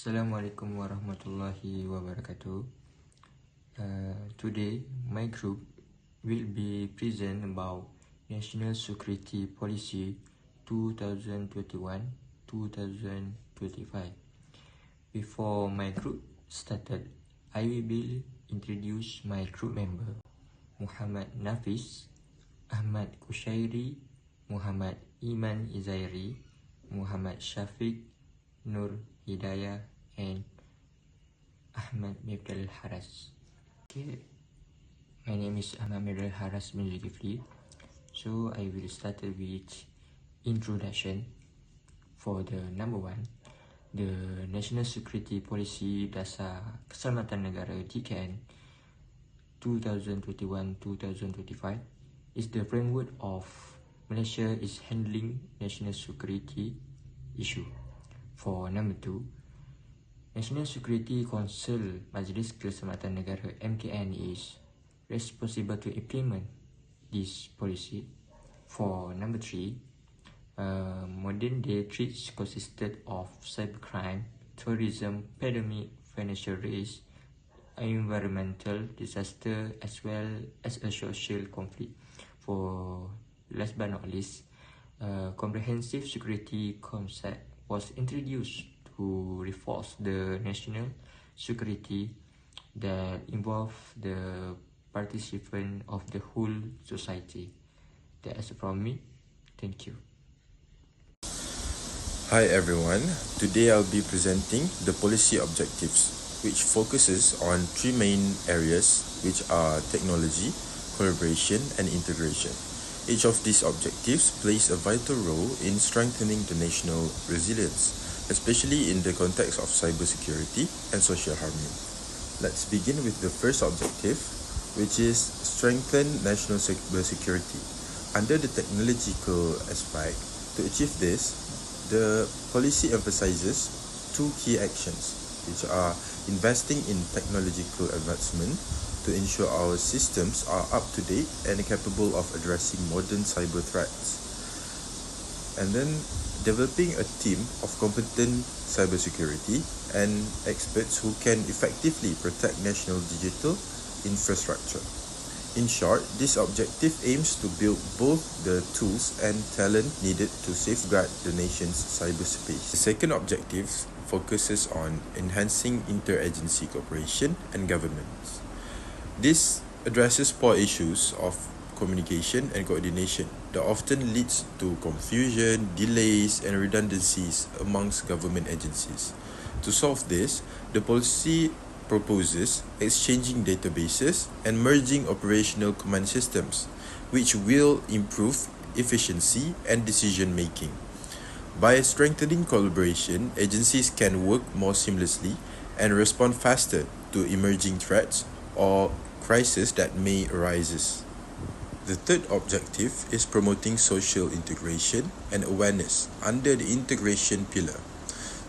Assalamualaikum warahmatullahi wabarakatuh. Today, my group will be present about National Security Policy 2021-2025. Before my group started, I will introduce my group member, Muhammad NAFIZ, Ahmad QUSYAIRI, Muhammad Iman Ezairy, Muhammad SYAFIQ, NURUL, HIDAYAH, and AHMAD HARAZD. Okay, my name is Ahmad HARAZD bin ZULKIFLI. So I will start with introduction. For the number one, the National Security Policy Dasar Keselamatan Negara (DKN) 2021-2025 is the framework of Malaysia is handling national security issue. For number two, National Security Council Majlis Keselamatan Negara (MKN) is responsible to implement this policy. For number three, modern day threats consisted of cybercrime, terrorism, pandemic, financial risk, environmental disaster, as well as a social conflict. For last but not least, comprehensive security concept was introduced to reinforce the national security that involve the participant of the whole society. That's from me. Thank you. Hi everyone, today I'll be presenting the policy objectives, which focuses on three main areas, which are technology, collaboration, and integration. Each of these objectives plays a vital role in strengthening the national resilience, especially in the context of cybersecurity and social harmony. Let's begin with the first objective, which is strengthen national cybersecurity. Under the technological aspect, to achieve this, the policy emphasizes two key actions, which are investing in technological advancement to ensure our systems are up to date and capable of addressing modern cyber threats, and then developing a team of competent cybersecurity and experts who can effectively protect national digital infrastructure. In short, this objective aims to build both the tools and talent needed to safeguard the nation's cyberspace. The second objective focuses on enhancing interagency cooperation and governance. This addresses core issues of communication and coordination that often leads to confusion, delays, and redundancies amongst government agencies. To solve this, the policy proposes exchanging databases and merging operational command systems, which will improve efficiency and decision making. By strengthening collaboration, agencies can work more seamlessly and respond faster to emerging threats or crises that may arise. The third objective is promoting social integration and awareness under the integration pillar.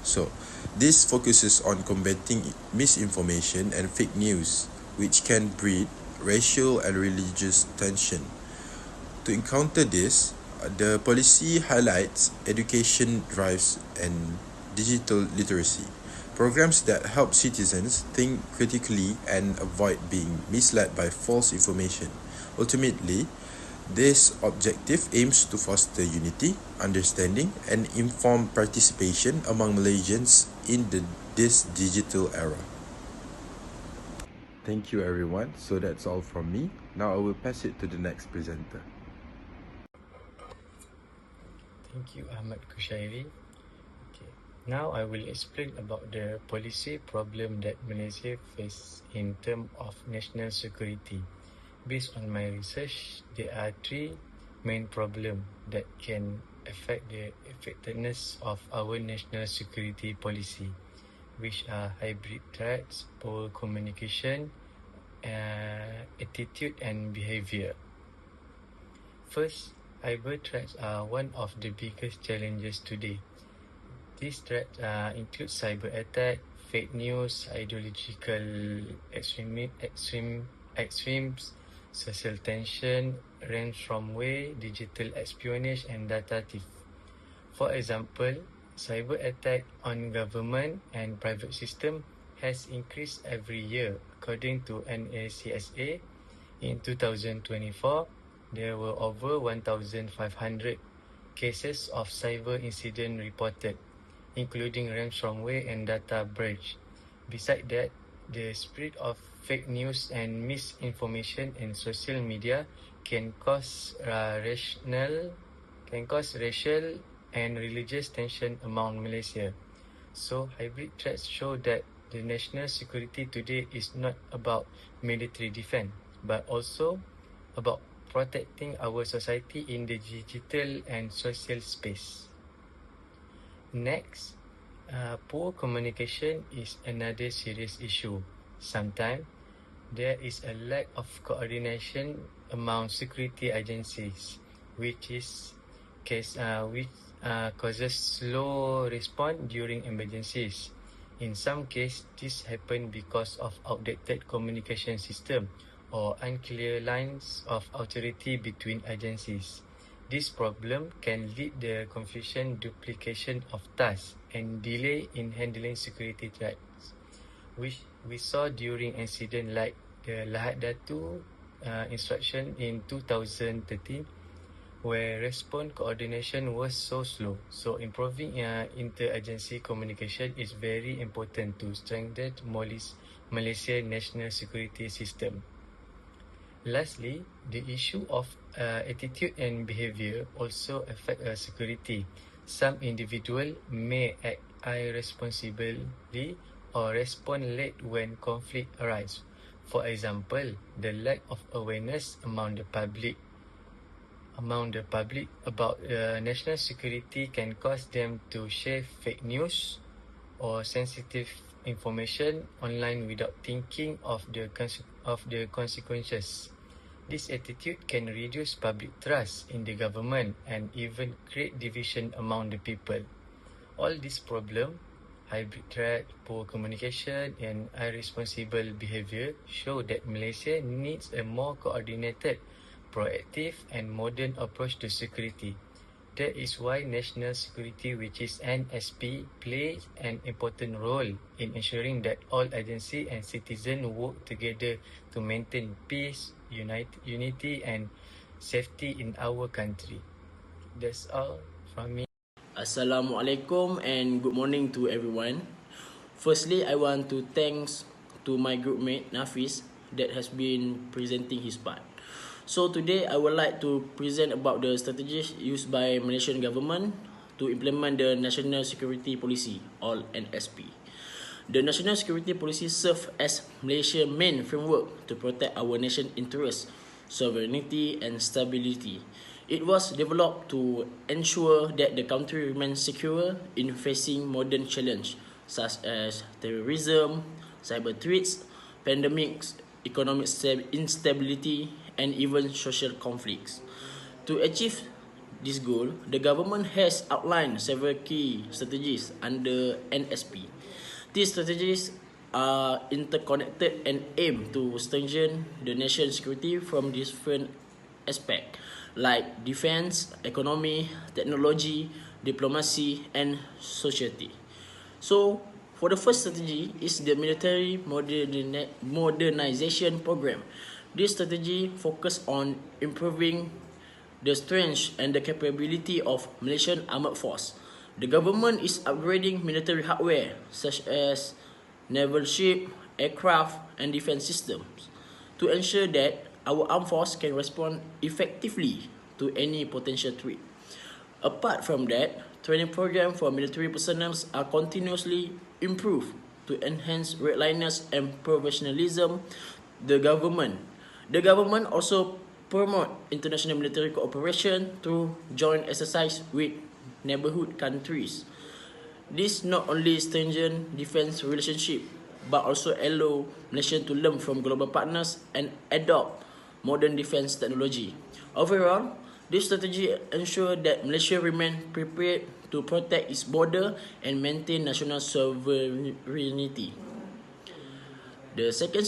So, this focuses on combating misinformation and fake news, which can breed racial and religious tension. To encounter this, the policy highlights education drives and digital literacy, programs that help citizens think critically and avoid being misled by false information. Ultimately, this objective aims to foster unity, understanding, and informed participation among Malaysians in this digital era. Thank you everyone. So that's all from me. Now I will pass it to the next presenter. Thank you, Ahmad QUSYAIRI. Now I will explain about the policy problem that Malaysia faces in terms of national security. Based on my research, there are three main problems that can affect the effectiveness of our national security policy, which are hybrid threats, poor communication, attitude and behavior. First, cyber threats are one of the biggest challenges today. These threats include cyber attack, fake news, ideological extremes, social tension, ransomware, digital espionage, and data theft. For example, cyber attack on government and private system has increased every year. According to NACSA, in 2024, there were over 1,500 cases of cyber incident reported, including ransomware and data breach. Besides that, the spread of fake news and misinformation in social media can cause racial and religious tension among Malaysia. So, hybrid threats show that the national security today is not about military defense, but also about protecting our society in the digital and social space. Next, poor communication is another serious issue. Sometimes, there is a lack of coordination among security agencies, which causes slow response during emergencies. In some cases, this happens because of outdated communication system or unclear lines of authority between agencies. This problem can lead to confusion, duplication of tasks, and delay in handling security threats, which we saw during incidents like the Lahad Datu instruction in 2013, where response coordination was so slow. So improving inter-agency communication is very important to strengthen Malaysia's national security system. Lastly, the issue of attitude and behavior also affect security. Some individuals may act irresponsibly or respond late when conflict arises. For example, the lack of awareness among the public about national security can cause them to share fake news or sensitive information online without thinking of the consequences. This attitude can reduce public trust in the government and even create division among the people. All these problems, hybrid threat, poor communication, and irresponsible behavior show that Malaysia needs a more coordinated, proactive, and modern approach to security. That is why national security, which is NSP, plays an important role in ensuring that all agencies and citizens work together to maintain peace, unity, and safety in our country. That's all from me. Assalamualaikum and good morning to everyone. Firstly, I want to thanks to my group mate NAFIZ that has been presenting his part. So today I would like to present about the strategies used by Malaysian government to implement the National Security Policy or NSP. The National Security Policy serves as Malaysia's main framework to protect our nation's interests, sovereignty and stability. It was developed to ensure that the country remains secure in facing modern challenges such as terrorism, cyber threats, pandemics, economic instability, and even social conflicts. To achieve this goal, the government has outlined several key strategies under NSP. These strategies are interconnected and aim to strengthen the nation's security from different aspects like defense, economy, technology, diplomacy, and society. So, for the first strategy is the military modernization program. This strategy focuses on improving the strength and the capability of Malaysian armed force. The government is upgrading military hardware such as naval ship, aircraft, and defense systems to ensure that our armed force can respond effectively to any potential threat. Apart from that, training programs for military personnel are continuously improved to enhance readiness and professionalism. The government also promote international military cooperation through joint exercise with neighborhood countries. This not only strengthen defense relationship but also allow Malaysia to learn from global partners and adopt modern defense technology. Overall, this strategy ensures that Malaysia remains prepared to protect its border and maintain national sovereignty. The second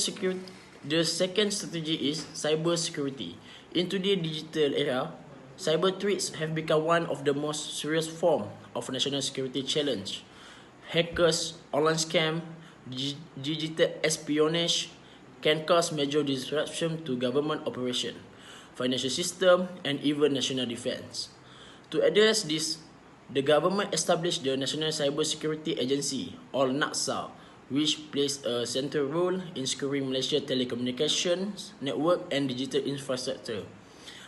strategy is cyber security. In today's digital era, cyber threats have become one of the most serious forms of national security challenge. Hackers, online scam, digital espionage can cause major disruption to government operation, financial system, and even national defense. To address this, the government established the National Cyber Security Agency, or NAFIZ, which plays a central role in securing Malaysia's telecommunications network and digital infrastructure.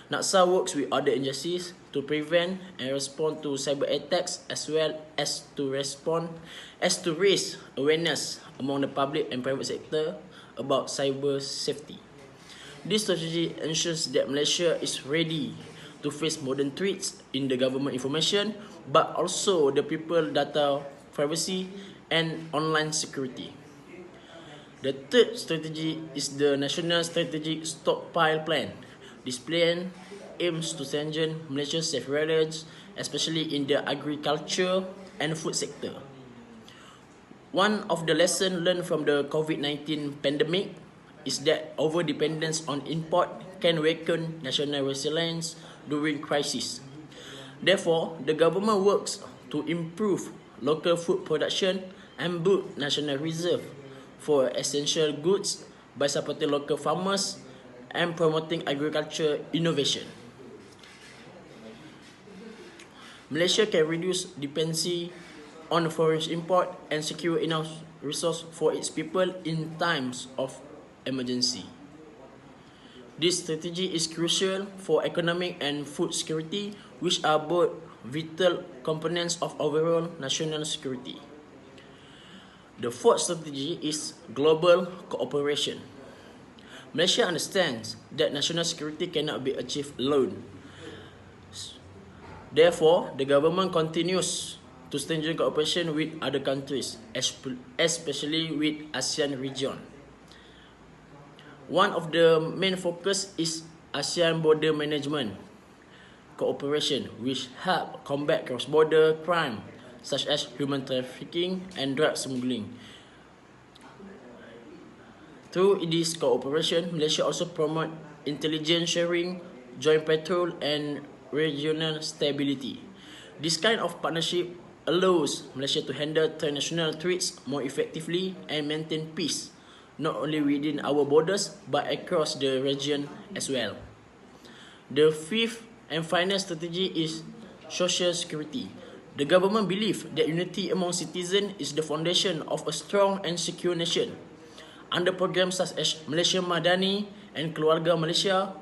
NAFIZ works with other agencies to prevent and respond to cyber attacks, as well as to raise awareness among the public and private sector about cyber safety. This strategy ensures that Malaysia is ready to face modern threats in the government information, but also the people data privacy and online security. The third strategy is the National Strategic Stockpile Plan. This plan aims to strengthen Malaysia's self-reliance, especially in the agriculture and food sector. One of the lessons learned from the COVID-19 pandemic is that over-dependence on import can weaken national resilience during crisis. Therefore, the government works to improve local food production and build national reserve for essential goods by supporting local farmers and promoting agriculture innovation. Malaysia can reduce dependency on foreign import and secure enough resource for its people in times of emergency. This strategy is crucial for economic and food security, which are both vital components of overall national security. The fourth strategy is global cooperation. Malaysia understands that national security cannot be achieved alone. Therefore, the government continues to strengthen cooperation with other countries, especially with ASEAN region. One of the main focus is ASEAN border management cooperation, which help combat cross-border crime such as human trafficking and drug smuggling. Through this cooperation, Malaysia also promote intelligence sharing, joint patrol, and regional stability. This kind of partnership allows Malaysia to handle transnational threats more effectively and maintain peace, not only within our borders but across the region as well. The fifth and final strategy is social security. The government believes that unity among citizens is the foundation of a strong and secure nation. Under programs such as Malaysia Madani and Keluarga Malaysia,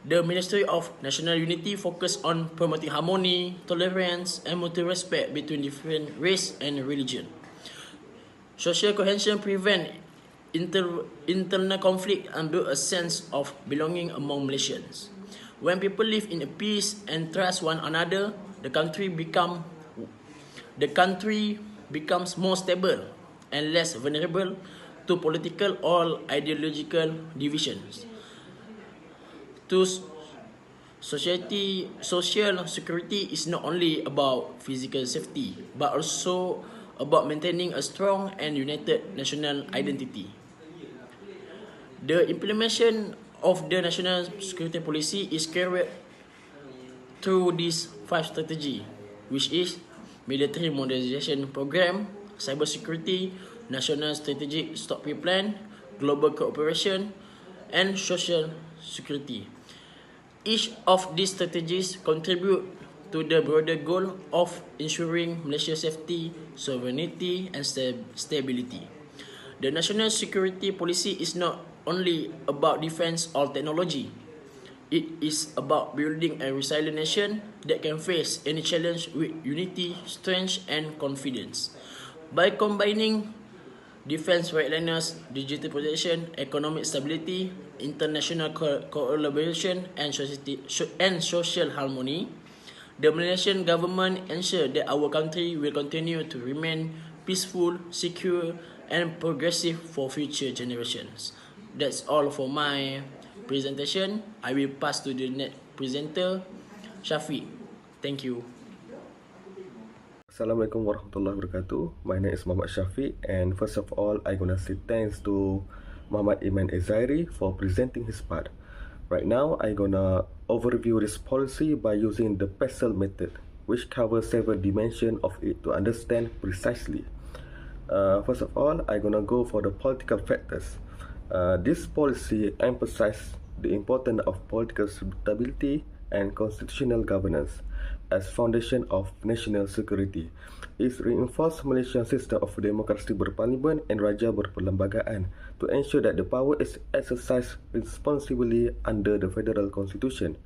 the Ministry of National Unity focus on promoting harmony, tolerance, and mutual respect between different race and religion. Social cohesion prevent internal conflict and build a sense of belonging among Malaysians. When people live in peace and trust one another, the country becomes more stable and less vulnerable to political or ideological divisions. Social security is not only about physical safety, but also about maintaining a strong and united national identity. The implementation of the national security policy is carried through these five strategies, which is military modernization program, cyber security, national strategic stockpile plan, global cooperation, and social security. Each of these strategies contribute to the broader goal of ensuring Malaysia's safety, sovereignty, and stability. The national security policy is not only about defense or technology. It is about building a resilient nation that can face any challenge with unity, strength, and confidence. By combining defense readiness, digital protection, economic stability, international collaboration, and social harmony, the Malaysian government ensures that our country will continue to remain peaceful, secure, and progressive for future generations. That's all for my presentation. I will pass to the next presenter, SYAFIQ. Thank you. Assalamualaikum warahmatullahi wabarakatuh. My name is Muhammad SYAFIQ, and first of all, I gonna say thanks to Muhammad Iman Ezairy for presenting his part. Right now, I'm gonna overview this policy by using the PESTLE method, which covers several dimensions of it to understand precisely. First of all, I'm gonna go for the political factors. This policy emphasizes the importance of political stability and constitutional governance as foundation of national security. It reinforces Malaysian system of demokrasi berparlimen and raja berperlembagaan to ensure that the power is exercised responsibly under the federal constitution.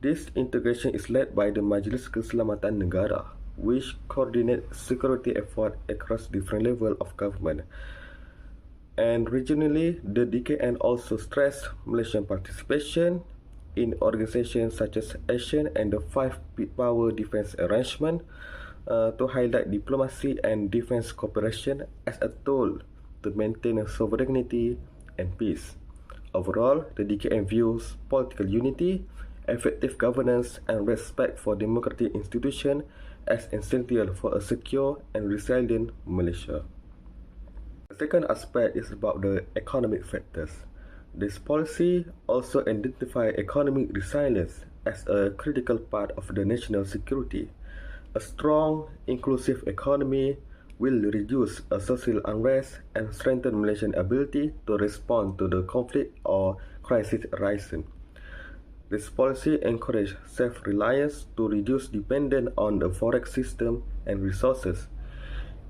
This integration is led by the Majlis Keselamatan Negara, which coordinates security efforts across different levels of government. And regionally, the DKN also stressed Malaysian participation in organizations such as ASEAN and the Five Power Defense Arrangement to highlight diplomacy and defense cooperation as a tool to maintain sovereignty and peace. Overall, the DKN views political unity, effective governance, and respect for democratic institutions as essential for a secure and resilient Malaysia. The second aspect is about the economic factors. This policy also identifies economic resilience as a critical part of the national security. A strong, inclusive economy will reduce social unrest and strengthen Malaysia's ability to respond to the conflict or crisis arising. This policy encourages self-reliance to reduce dependence on the forex system and resources.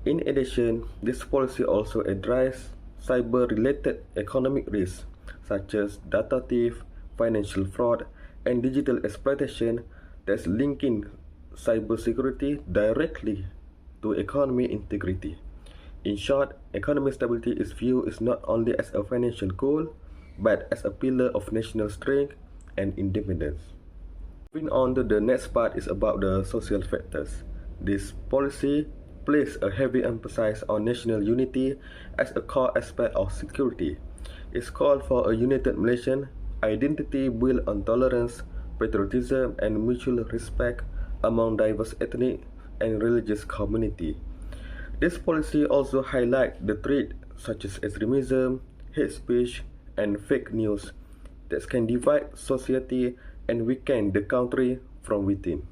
In addition, this policy also addresses cyber-related economic risks such as data theft, financial fraud, and digital exploitation that's linking cybersecurity directly to economic integrity. In short, economic stability is viewed not only as a financial goal, but as a pillar of national strength and independence. Moving on to the next part is about the social factors. This policy places a heavy emphasis on national unity as a core aspect of security. It's called for a united Malaysian identity built on tolerance, patriotism, and mutual respect among diverse ethnic and religious communities. This policy also highlights the threats such as extremism, hate speech, and fake news that can divide society and weaken the country from within.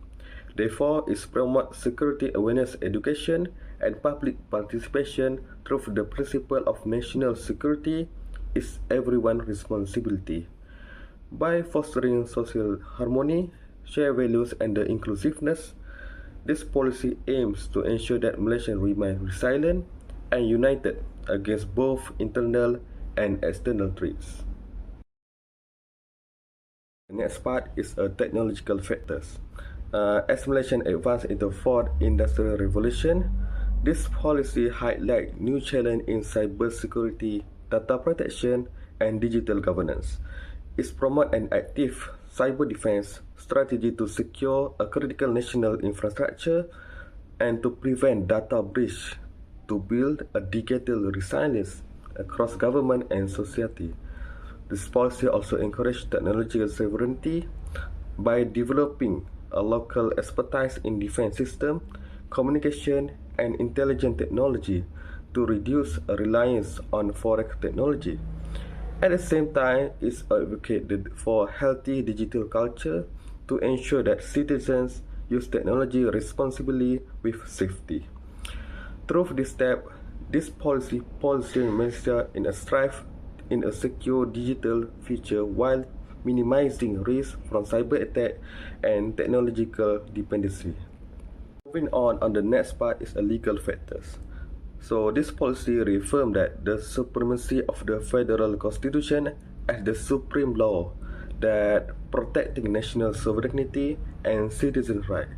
Therefore, it promotes security awareness education and public participation through the principle of national security is everyone's responsibility. By fostering social harmony, shared values, and the inclusiveness, this policy aims to ensure that Malaysia remains resilient and united against both internal and external threats. The next part is technological factors. As Malaysia advances into the fourth industrial revolution, this policy highlights new challenges in cybersecurity, data protection, and digital governance. It promotes an active cyber defense strategy to secure a critical national infrastructure and to prevent data breach to build a digital resilience across government and society. This policy also encourages technological sovereignty by developing a local expertise in defense system, communication, and intelligent technology to reduce a reliance on foreign technology. At the same time, it advocated for a healthy digital culture to ensure that citizens use technology responsibly with safety. Through this step, this policy positions Malaysia in a strive in a secure digital future while minimizing risk from cyber attack and technological dependency. Moving on the next part is legal factors. So this policy reaffirms that the supremacy of the federal constitution as the supreme law that protecting national sovereignty and citizens' rights.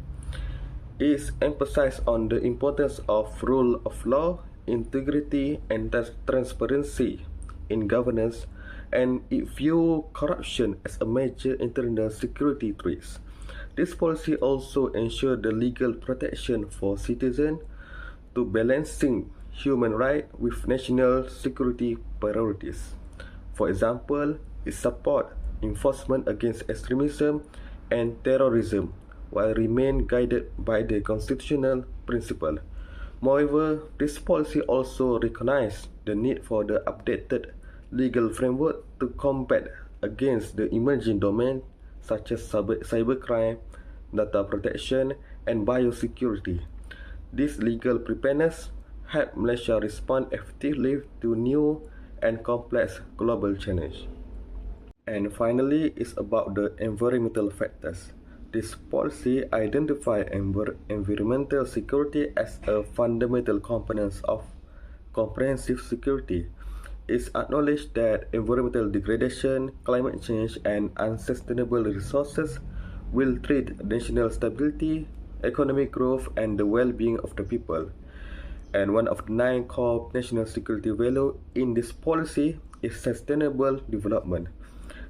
It emphasizes on the importance of rule of law, integrity, and transparency in governance, and it views corruption as a major internal security threat. This policy also ensures the legal protection for citizens to balancing human rights with national security priorities. For example, it supports enforcement against extremism and terrorism while remain guided by the constitutional principle. Moreover, this policy also recognizes the need for the updated legal framework to combat against the emerging domains such as cybercrime, data protection, and biosecurity. This legal preparedness helped Malaysia respond effectively to new and complex global challenges. And finally, it's about the environmental factors. This policy identifies environmental security as a fundamental component of comprehensive security. It's acknowledged that environmental degradation, climate change, and unsustainable resources will threaten national stability, economic growth, and the well-being of the people. And one of the 9 core national security values in this policy is sustainable development.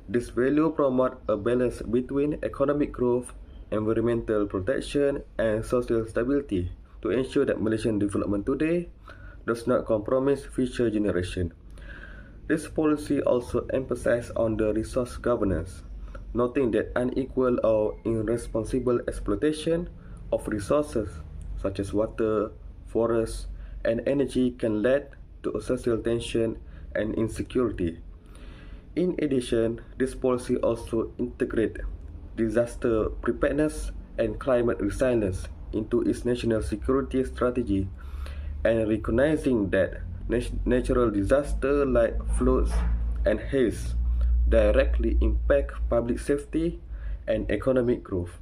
This value promotes a balance between economic growth, environmental protection, and social stability to ensure that Malaysian development today does not compromise future generations. This policy also emphasizes on the resource governance, noting that unequal or irresponsible exploitation of resources such as water, forests, and energy can lead to social tension and insecurity. In addition, this policy also integrates disaster preparedness and climate resilience into its national security strategy, and recognizing that natural disasters like floods and haze directly impact public safety and economic growth.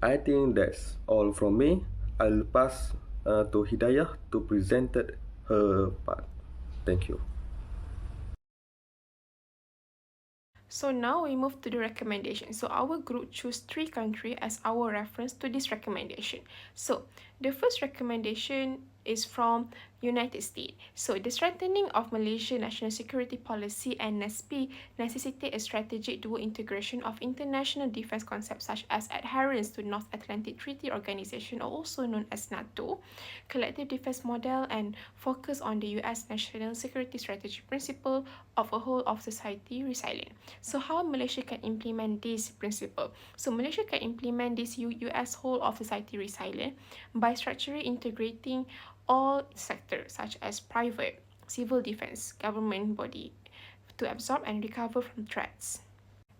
I think that's all from me. I'll pass to Hidayah to present her part. Thank you. So now we move to the recommendation. So our group choose 3 countries as our reference to this recommendation. So the first recommendation is from United States. So the strengthening of Malaysia national security policy and NASP necessitate a strategic dual integration of international defense concepts such as adherence to North Atlantic Treaty Organization, or also known as NATO, collective defense model, and focus on the US national security strategy principle of a whole of society resilient. So how Malaysia can implement this principle? So Malaysia can implement this US whole of society resilient by structurally integrating all sectors such as private, civil defense, government body to absorb and recover from threats.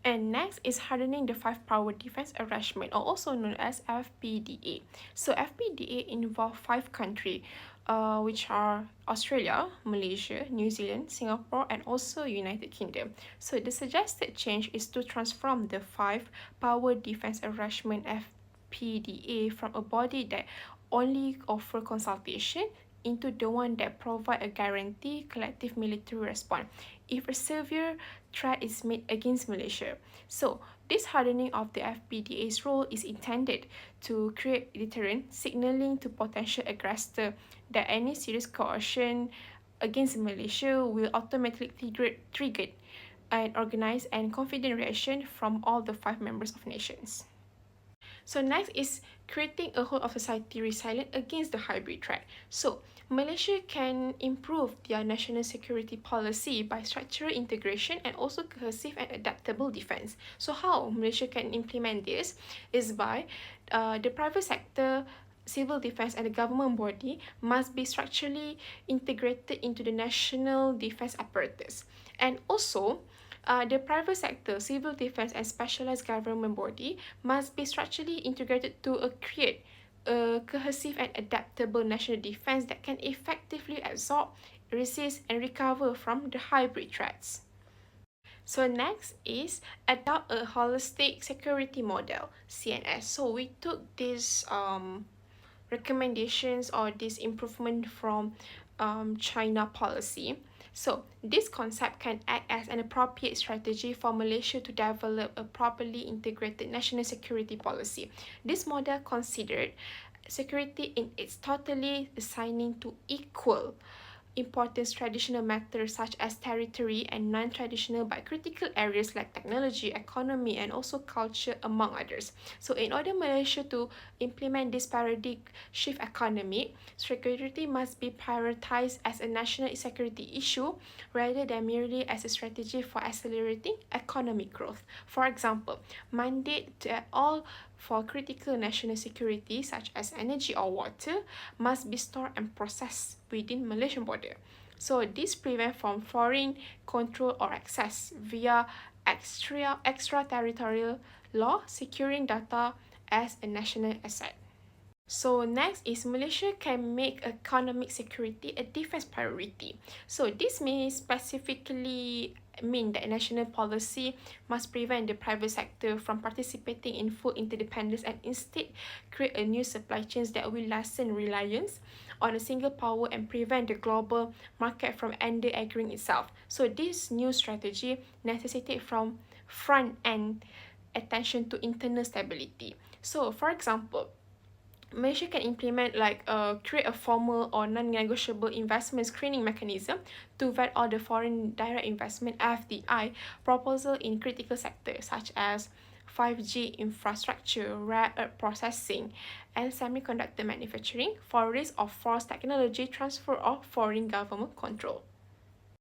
And next is hardening the 5-power defense arrangement, or also known as FPDA. So FPDA involve 5 countries, which are Australia, Malaysia, New Zealand, Singapore, and also United Kingdom. So the suggested change is to transform the 5-power defense arrangement FPDA from a body that only offer consultation into the one that provide a guaranteed collective military response if a severe threat is made against Malaysia. So this hardening of the FPDA's role is intended to create deterrent, signaling to potential aggressor that any serious coercion against Malaysia will automatically trigger an organized and confident reaction from all the 5 members of nations. So next is creating a whole of society resilient against the hybrid threat. So Malaysia can improve their national security policy by structural integration and also cohesive and adaptable defense. So how Malaysia can implement this is by the private sector, civil defense, and the government body must be structurally integrated into the national defense apparatus. And also, the private sector, civil defense, and specialized government body must be structurally integrated to create a cohesive and adaptable national defense that can effectively absorb, resist, and recover from the hybrid threats. So next is adopt a holistic security model, CNS. So we took these recommendations or this improvement from China policy. So this concept can act as an appropriate strategy for Malaysia to develop a properly integrated national security policy. This model considered security in its totally assigning to equal importance traditional matters such as territory and non-traditional but critical areas like technology, economy, and also culture, among others. So in order Malaysia to implement this paradigm shift economy, security must be prioritized as a national security issue rather than merely as a strategy for accelerating economic growth. For example, mandate to all for critical national security such as energy or water must be stored and processed within Malaysian border. So this prevents from foreign control or access via extraterritorial law, securing data as a national asset. So next is Malaysia can make economic security a defense priority. So this may specifically mean that national policy must prevent the private sector from participating in full interdependence and instead create a new supply chains that will lessen reliance on a single power and prevent the global market from under-agreeing itself. So this new strategy necessitates from front-end attention to internal stability. So for example, Malaysia can implement create a formal or non-negotiable investment screening mechanism to vet all the foreign direct investment FDI proposal in critical sectors such as 5G infrastructure, rare earth processing, and semiconductor manufacturing for risk of forced technology transfer or foreign government control.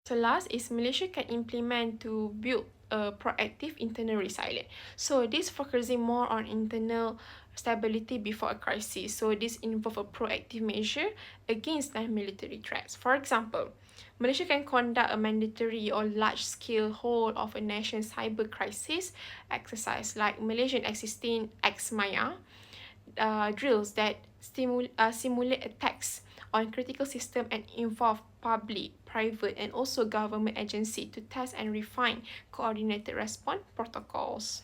So last is Malaysia can implement to build a proactive internal resilience. So this focusing more on internal stability before a crisis. So this involve a proactive measure against non-military threats. For example, Malaysia can conduct a mandatory or large-scale whole of a nation cyber crisis exercise like Malaysian existing AHMAD drills that simulate attacks on critical system and involve public, private, and also government agency to test and refine coordinated response protocols.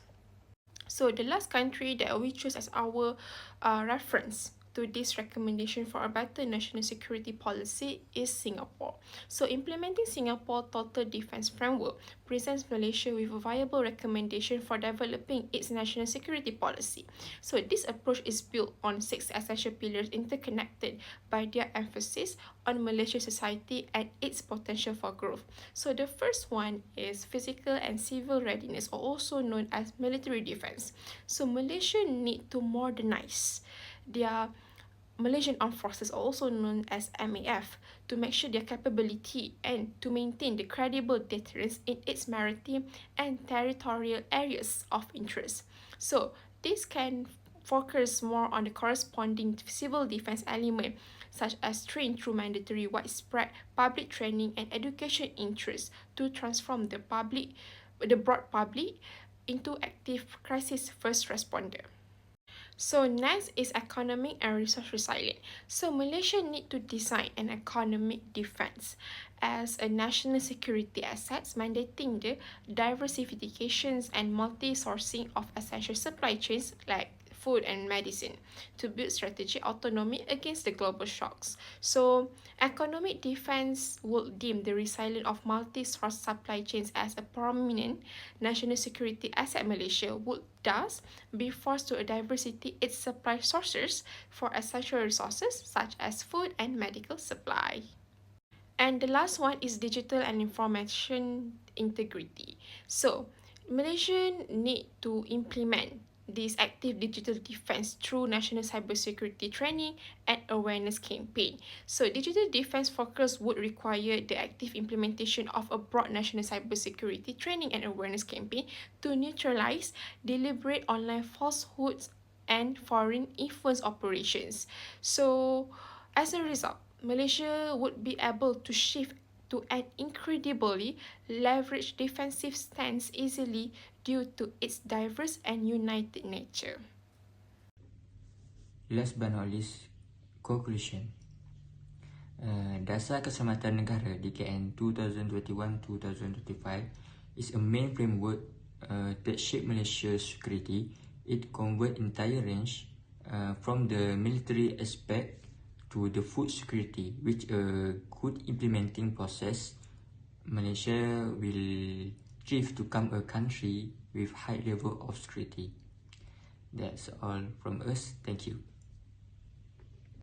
So the last country that we choose as our reference to this recommendation for a better national security policy is Singapore. So implementing Singapore Total Defence Framework presents Malaysia with a viable recommendation for developing its national security policy. So this approach is built on 6 essential pillars interconnected by their emphasis on Malaysian society and its potential for growth. So the first one is physical and civil readiness, or also known as military defence. So Malaysia need to modernize their Malaysian Armed Forces, also known as MAF, to make sure their capability and to maintain the credible deterrence in its maritime and territorial areas of interest. So this can focus more on the corresponding civil defence element, such as train through mandatory widespread public training and education interests to transform the broad public into active crisis first responder. So next is economic and resource resilience. So Malaysia need to design an economic defence as a national security assets, mandating the diversifications and multi-sourcing of essential supply chains like food and medicine to build strategic autonomy against the global shocks. So economic defence will deem the resilience of multi-source supply chains as a prominent national security asset. Malaysia would thus be forced to diversify its supply sources for essential resources such as food and medical supply. And the last one is digital and information integrity. So Malaysia need to implement this active digital defence through national cybersecurity training and awareness campaign. So digital defence focus would require the active implementation of a broad national cybersecurity training and awareness campaign to neutralise deliberate online falsehoods and foreign influence operations. So as a result, Malaysia would be able to shift to an incredibly leveraged defensive stance easily due to its diverse and united nature. Last but not least, conclusion. Dasar Keselamatan Negara DKN 2021-2025 is a main framework that shapes Malaysia's security. It covers entire range from the military aspect to the food security. With a good implementing process, Malaysia will strive to become a country with high level of security. That's all from us. Thank you.